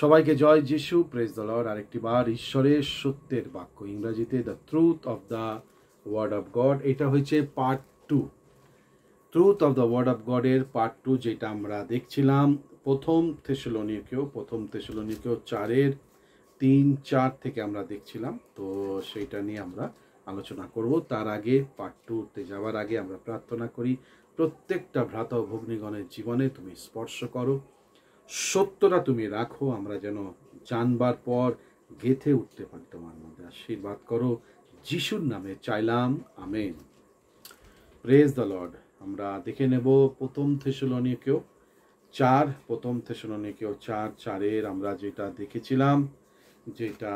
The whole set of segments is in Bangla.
সবাইকে জয় যিশু, প্রেজ দ্য লর্ড। আরেকটি বার ঈশ্বরের সত্যের বাক্য, ইংরেজিতে the truth of the word of God. এটা হচ্ছে part 2, truth of the word of গডের পার্ট 2, যেটা আমরা দেখছিলাম প্রথম থেসলোনিকেও 4:3-4 থেকে আমরা দেখছিলাম। তো সেইটা নিয়ে আমরা আলোচনা করব। তার আগে পার্ট 2তে যাওয়ার আগে আমরা প্রার্থনা করি, প্রত্যেকটা ভ্রাতা ও ভগ্নীগণের জীবনে তুমি স্পর্শ করো, সত্যটা তুমি রাখো, আমরা যেন জানবার পর গেঁথে উঠতে পারি তোমার মধ্যে। আশীর্বাদ করো, যিশুর নামে চাইলাম, আমেন। Praise the Lord. আমরা দেখে নেব প্রথম থেসলোনিকেও 4 আমরা যেটা দেখেছিলাম, যেটা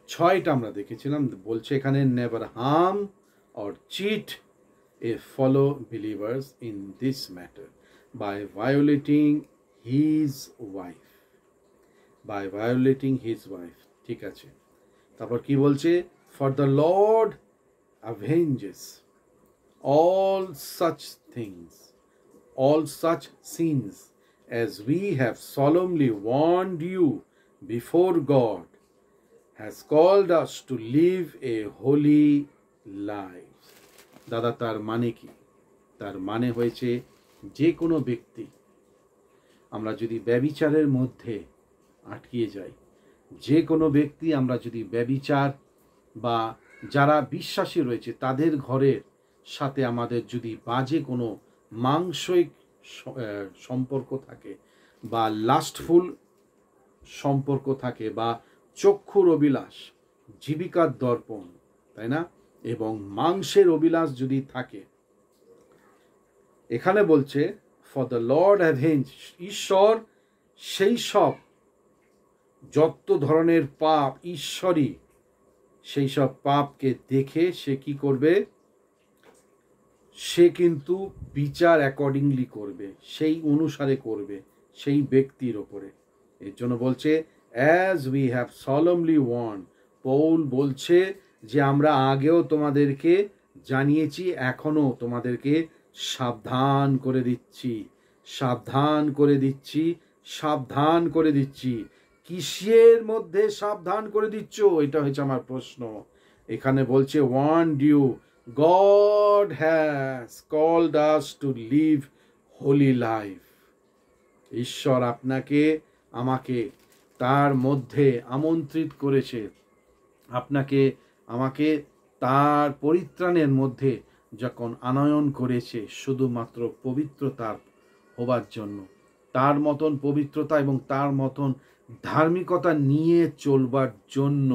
6টা আমরা দেখেছিলাম। বলছে এখানে, never harm or cheat a fellow believers in this matter by violating his wife. ঠিক আছে, তারপর কি বলছে? for the Lord avenges all such sins as we have solemnly warned you before God has called us to live a holy life. দাদা, তার মানে কি? তার মানে হয়েছে, যে কোনো ব্যক্তি, আমরা যদি ব্যভিচারের মধ্যে আটকিয়ে যাই, যে কোনো ব্যক্তি আমরা যদি ব্যভিচার বা যারা বিশ্বাসী রয়েছে তাদের ঘরের সাথে আমাদের যদি বাজে কোনো মাংসিক সম্পর্ক থাকে বা লাস্টফুল সম্পর্ক থাকে বা চক্ষুর অভিলাষ, জীবিকার দর্পণ, তাই না, এবং মাংসের অভিলাষ যদি থাকে, এখানে বলছে ফর দ্য লর্ড অ্যাভেঞ্জ, ঈশ্বর সেই সব যত ধরনের পাপ, ঈশ্বরই সেই সব পাপকে দেখে সে কি করবে? সে কিন্তু বিচার অ্যাকর্ডিংলি করবে, সেই অনুসারে করবে সেই ব্যক্তির ওপরে। এর জন্য বলছে as we have সলেমলি warned. Paul বলছে যে আমরা আগেও তোমাদেরকে জানিয়েছি, এখনো তোমাদেরকে সাবধান করে দিচ্ছি। কিসের মধ্যে সাবধান করে দিচ্ছ? এটা হচ্ছে আমার প্রশ্ন। এখানে বলছে warned you, God has called us to live holy life. ঈশ্বর আপনাকে আমাকে তার মধ্যে আমন্ত্রিত করেছে, আপনাকে আমাকে তার পরিত্রাণের মধ্যে যখন আনয়ন করেছে, শুধুমাত্র পবিত্রতার হবার জন্য, তার মতন পবিত্রতা এবং তার মতন ধার্মিকতা নিয়ে চলবার জন্য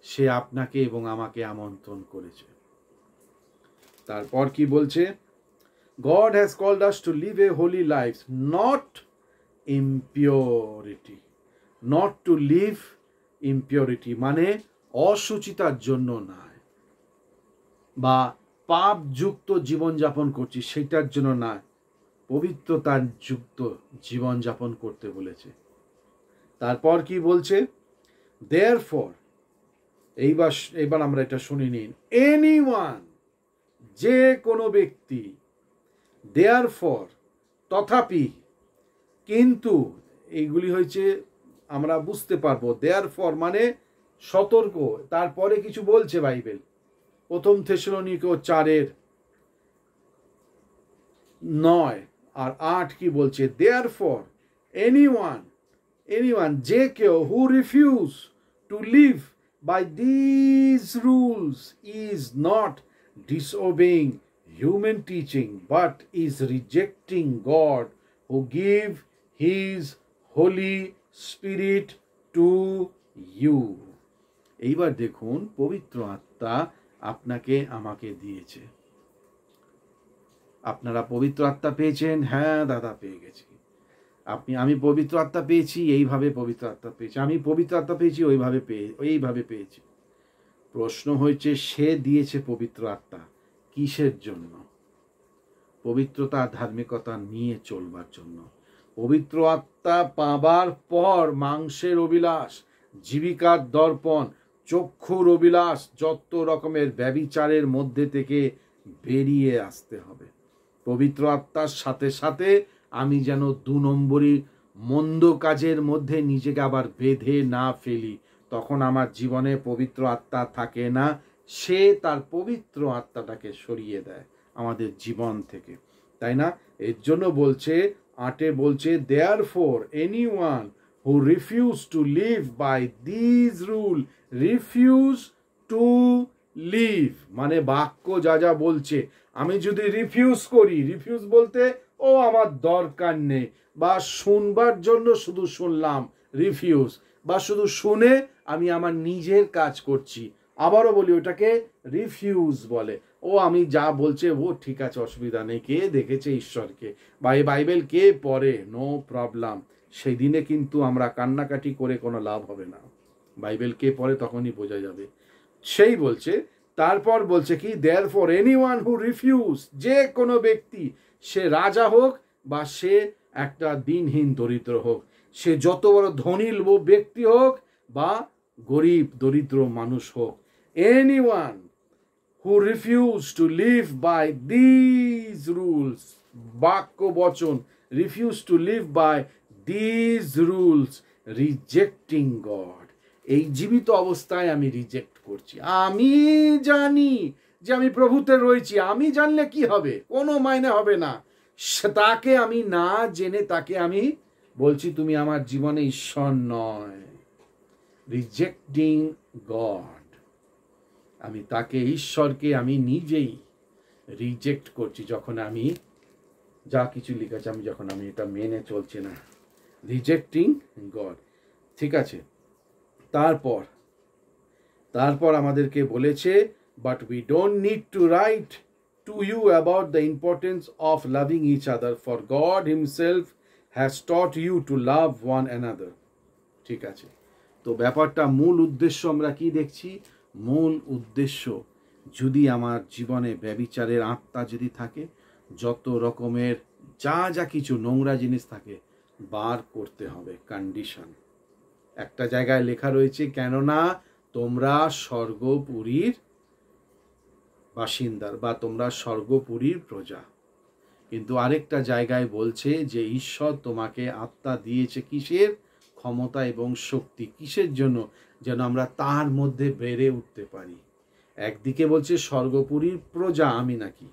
সে আপনাকে এবং আমাকে আমন্ত্রণ করেছে। তারপর কি বলছে? God has called us to live a holy life, not to live impurity, মানে অসুচিতার জন্য নয়, বা পাপযুক্ত জীবনযাপন করছি সেটার জন্য নয়, পবিত্রতার যুক্ত জীবনযাপন করতে বলেছে। তারপর কি বলছে? therefore, এইবার আমরা এটা শুনে নিন, anyone, যে কোনো ব্যক্তি, therefore, তথাপি, কিন্তু, এইগুলি হয়েছে আমরা বুঝতে পারবো। therefore মানে সতর্ক, তারপরে কিছু বলছে বাইবেল। প্রথম থেসলোনিকে 4:9 আর 8 কি বলছে? therefore anyone, যে কেউ, who refuse to live by these rules is not disobeying human teaching but is rejecting God who gave his holy spirit to you. এইবার দেখুন, পবিত্র আত্মা আপনাকে আমাকে দিয়েছে। আপনারা পবিত্র আত্মা পেয়েছেন? হ্যাঁ দাদা, পেয়ে গেছি। আমি পবিত্র আত্মা পেয়েছি, এইভাবে পবিত্র আত্মা পেয়েছি। আমি পবিত্র আত্মা পেয়েছি, এইভাবে পেয়েছি। প্রশ্ন হয়েছে, সে দিয়েছে পবিত্র আত্মা কিসের জন্য? পবিত্রতা, ধার্মিকতা নিয়ে চলবার জন্য। পবিত্র আত্মা পাবার পর মাংসের অভিলাষ, জীবিকার দর্পণ, চক্ষুর অভিলাষ, যত রকমের ব্যভিচারের মধ্যে থেকে বেরিয়ে আসতে হবে। পবিত্র আত্মার সাথে সাথে আমি যেন 2 নম্বরই মন্দ কাজের মধ্যে নিজেকে আবার বেঁধে না ফেলি, তখন আমার জীবনে পবিত্র আত্মা থাকে না। সে তার পবিত্র আত্মাটাকে সরিয়ে দেয় আমাদের জীবন থেকে, তাই না? এর জন্য বলছে 8 বলছে, therefore anyone who refuse to live by these rule refuse to live, মানে বাক্য যা যা বলছে, আমি যদি রিফিউজ করি, রিফিউজ বলতে ও আমার দরকার নেই, বা শুনবার জন্য শুধু শুনলাম রিফিউজ, বা শুধু শুনে আমি আমার নিজের কাজ করছি, আবারও বলি ওটাকে রিফিউজ বলে। ও আমি যা বলছে ও ঠিক আছে, অসুবিধা নেই, কে দেখেছে ঈশ্বরকে, বা এই বাইবেল কে পড়ে, নো প্রবলেম। সেই দিনে কিন্তু আমরা কান্নাকাটি করে কোনো লাভ হবে না, বাইবেল কে পড়ে তখনই বোঝা যাবে। সেই বলছে, তারপর বলছে কি, therefore anyone who refuse, যে কোনো ব্যক্তি, সে রাজা হোক বা সে একটা দিনহীন দরিদ্র হোক, সে যত বড় ধনী ব্যক্তি হোক বা গরিব দরিদ্র মানুষ হোক, anyone who refuse to live by these rules, বাক্য বচন, refuse to live by these rules, rejecting God, এই জীবিত অবস্থায় আমি রিজেক্ট করছি। আমি জানি যে আমি প্রভুতে রয়েছি, আমি জানলে কি হবে, কোনো মাইনে হবে না, তাকে আমি না জেনে তাকে আমি বলছি তুমি আমার জীবনে ঈশ্বর নয়, রিজেক্টিং গড, আমি তাকে ঈশ্বরকে আমি নিজেই রিজেক্ট করছি যখন আমি যা কিছু লিখেছে আমি যখন আমি এটা মেনে চলছি না, রিজেক্টিং গড। ঠিক আছে, তারপর আমাদেরকে বলেছে, but we don't need to write to you about the importance of loving each other, for God himself has taught you to love one another. ঠিক আছে, তো ব্যাপারটা মূল উদ্দেশ্য আমরা কি দেখছি? মূল উদ্দেশ্য, যদি আমার জীবনে ব্যভিচারের আত্মা যদি থাকে, যত রকমের যা যা কিছু নোংরা জিনিস থাকে বার করতে হবে। কন্ডিশন একটা জায়গায় লেখা রয়েছে, কেননা তোমরা স্বর্গপুরীর বাসিন্দার বা তোমরা স্বর্গপুরীর প্রজা। কিন্তু আরেকটা জায়গায় বলছে যে ঈশ্বর তোমাকে আত্মা দিয়েছে কিসের? ক্ষমতা এবং শক্তি। কিসের জন্য? যেন আমরা তার মধ্যে বেড়ে উঠতে পারি। একদিকে বলছে স্বর্গপুরীর প্রজা আমি নাকি,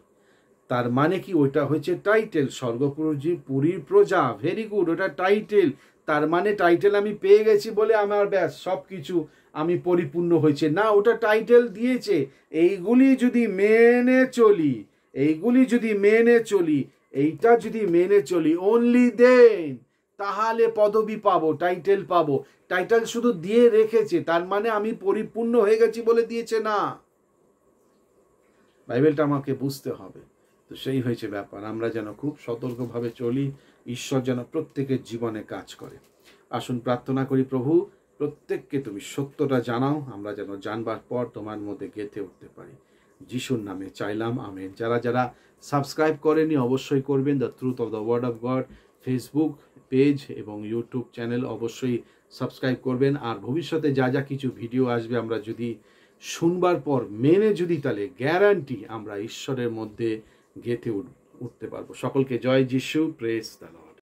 তার মানে কি ওইটা হচ্ছে টাইটেল, স্বর্গপুরীর প্রজা, ভেরি গুড, ওটা টাইটেল। তার মানে টাইটেল আমি পেয়ে গেছি বলে আমার ব্যাস সব কিছু আমি পরিপূর্ণ হয়েছে না, ওটা টাইটেল দিয়েছে। এইগুলি যদি মেনে চলি, এইটা যদি মেনে চলি, অনলি দেন তাহলে পদবি পাবো, টাইটেল পাবো। টাইটেল শুধু দিয়ে রেখেছে, তার মানে আমি পরিপূর্ণ হয়ে গেছি বলে দিয়েছে না। বাইবেলটা আমাকে বুঝতে হবে। তো সেই হয়েছে ব্যাপার, আমরা যেন খুব সতর্কভাবে চলি, ঈশ্বর যেন প্রত্যেকের জীবনে কাজ করে। আসুন প্রার্থনা করি, প্রভু প্রত্যেককে তুমি সত্যটা জানাও, আমরা যেন জানবার পর তোমার মধ্যে গেঁথে উঠতে পারি। যিশুর নামে চাইলাম, আমেন। যারা যারা সাবস্ক্রাইব করেনি অবশ্যই করবেন, the truth of the word of God Facebook page এবং ইউটিউব চ্যানেল অবশ্যই সাবস্ক্রাইব করবেন। আর ভবিষ্যতে যা যা কিছু ভিডিও আসবে আমরা যদি শুনবার পর মেনে যদি, তাহলে গ্যারান্টি আমরা ঈশ্বরের মধ্যে গেঁথে উঠতে পারবো। সকলকে জয় যিশু, প্রেজ দ্য লর্ড।